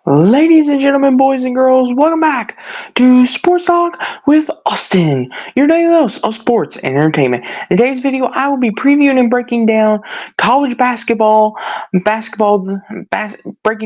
Ladies and gentlemen, boys and girls, welcome back to Sports Talk with Austin, your daily dose of sports and entertainment. In today's video, I will be previewing and breaking down college breaking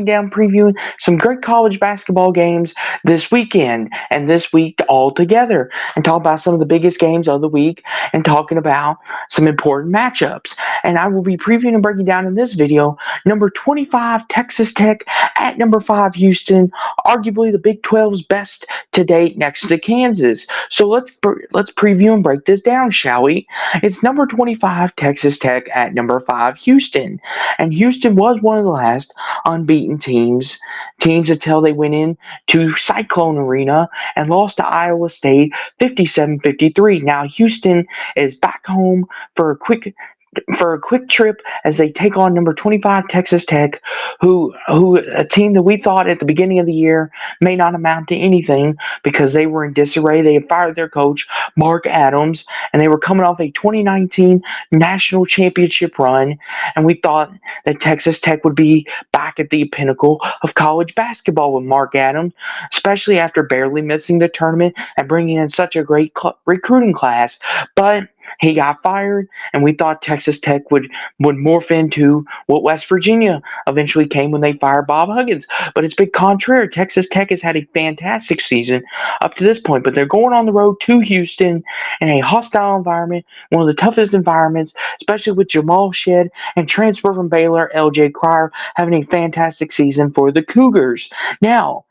down, previewing some great college basketball games this weekend and this week all together, and talk about some of the biggest games of the week and talking about some important matchups. And I will be previewing and breaking down in this video number 25 Texas Tech at number 5 Houston, arguably the Big 12's best to date next to Kansas. So let's preview and break this down, shall we? It's number 25 Texas Tech at number 5 Houston. And Houston was one of the last unbeaten teams until they went in to Cyclone Arena and lost to Iowa State 57-53. Now Houston is back home for a quick trip as they take on number 25 Texas Tech, who a team that we thought at the beginning of the year may not amount to anything because they were in disarray. They had fired their coach, Mark Adams, and they were coming off a 2019 national championship run, and we thought that Texas Tech would be back at the pinnacle of college basketball with Mark Adams, especially after barely missing the tournament and bringing in such a great recruiting class. But he got fired, and we thought Texas Tech would morph into what West Virginia eventually came when they fired Bob Huggins. But it's been contrary. Texas Tech has had a fantastic season up to this point, but they're going on the road to Houston in a hostile environment, one of the toughest environments, especially with Jamal Shed and transfer from Baylor, LJ Cryer, having a fantastic season for the Cougars. Now,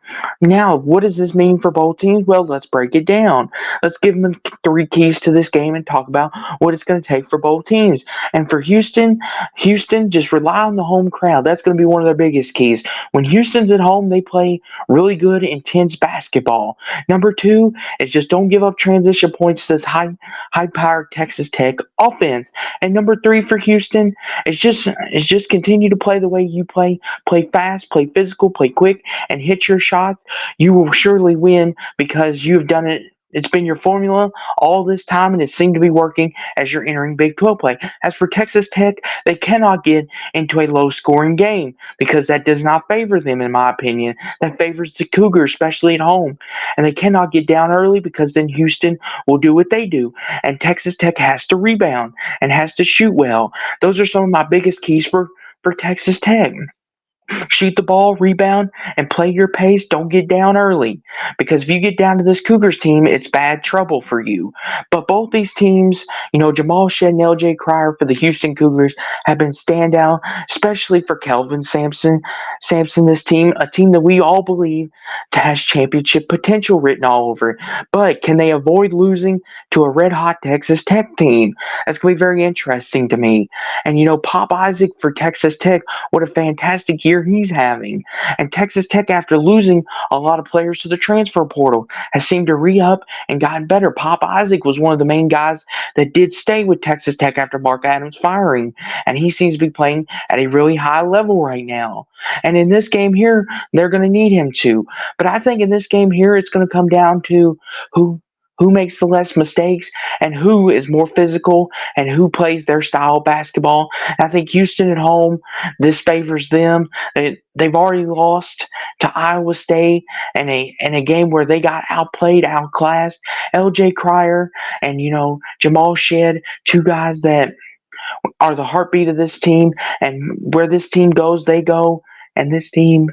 what does this mean for both teams? Well, let's break it down. Let's give them 3 keys to this game and talk about what it's going to take for both teams. And for Houston, just rely on the home crowd. That's going to be one of their biggest keys. When Houston's at home, they play really good, intense basketball. Number 2 is just don't give up transition points to this high-powered Texas Tech offense. And number 3 for Houston is just continue to play the way you play. Play fast, play physical, play quick, and hit your shots. You will surely win because you've done it. It's been your formula all this time, and it seemed to be working as you're entering Big 12 play. As for Texas Tech, they cannot get into a low-scoring game because that does not favor them, in my opinion. That favors the Cougars, especially at home. And they cannot get down early because then Houston will do what they do. And Texas Tech has to rebound and has to shoot well. Those are some of my biggest keys for Texas Tech. Shoot the ball, rebound, and play your pace. Don't get down early, because if you get down to this Cougars team, it's bad trouble for you. But both these teams, Jamal Shed and LJ Cryer for the Houston Cougars have been standout, especially for Kelvin Sampson. This team, a team that we all believe has championship potential written all over it. But can they avoid losing to a red-hot Texas Tech team? That's going to be very interesting to me. And, Pop Isaac for Texas Tech, what a fantastic year he's having. And Texas Tech, after losing a lot of players to the transfer portal, has seemed to re-up and gotten better. Pop Isaac was one of the main guys that did stay with Texas Tech after Mark Adams firing, and he seems to be playing at a really high level right now. And in this game here, they're going to need him to. But I think in this game here, it's going to come down to who makes the less mistakes and who is more physical and who plays their style of basketball. I think Houston at home, this favors them. They've already lost to Iowa State in a game where they got outplayed, outclassed. LJ Cryer and, Jamal Shed, 2 guys that are the heartbeat of this team, and where this team goes, they go, and this team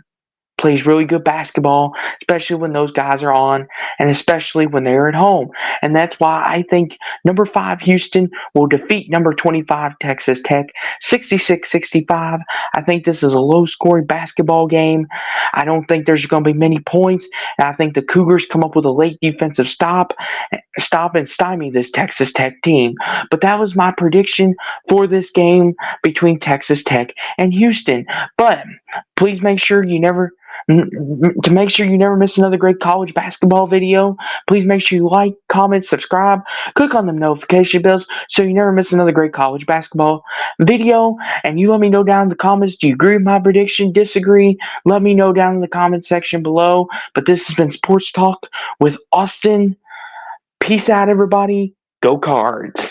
plays really good basketball, especially when those guys are on, and especially when they're at home. And that's why I think number 5 Houston will defeat number 25 Texas Tech 66-65. I think this is a low-scoring basketball game. I don't think there's going to be many points, and I think the Cougars come up with a late defensive stop and stymie this Texas Tech team. But that was my prediction for this game between Texas Tech and Houston. But please make sure you never miss another great college basketball video. Please make sure you like, comment, subscribe, click on the notification bells so you never miss another great college basketball video. And you let me know down in the comments, do you agree with my prediction, disagree? Let me know down in the comment section below. But this has been Sports Talk with Austin. Peace out, everybody. Go Cards.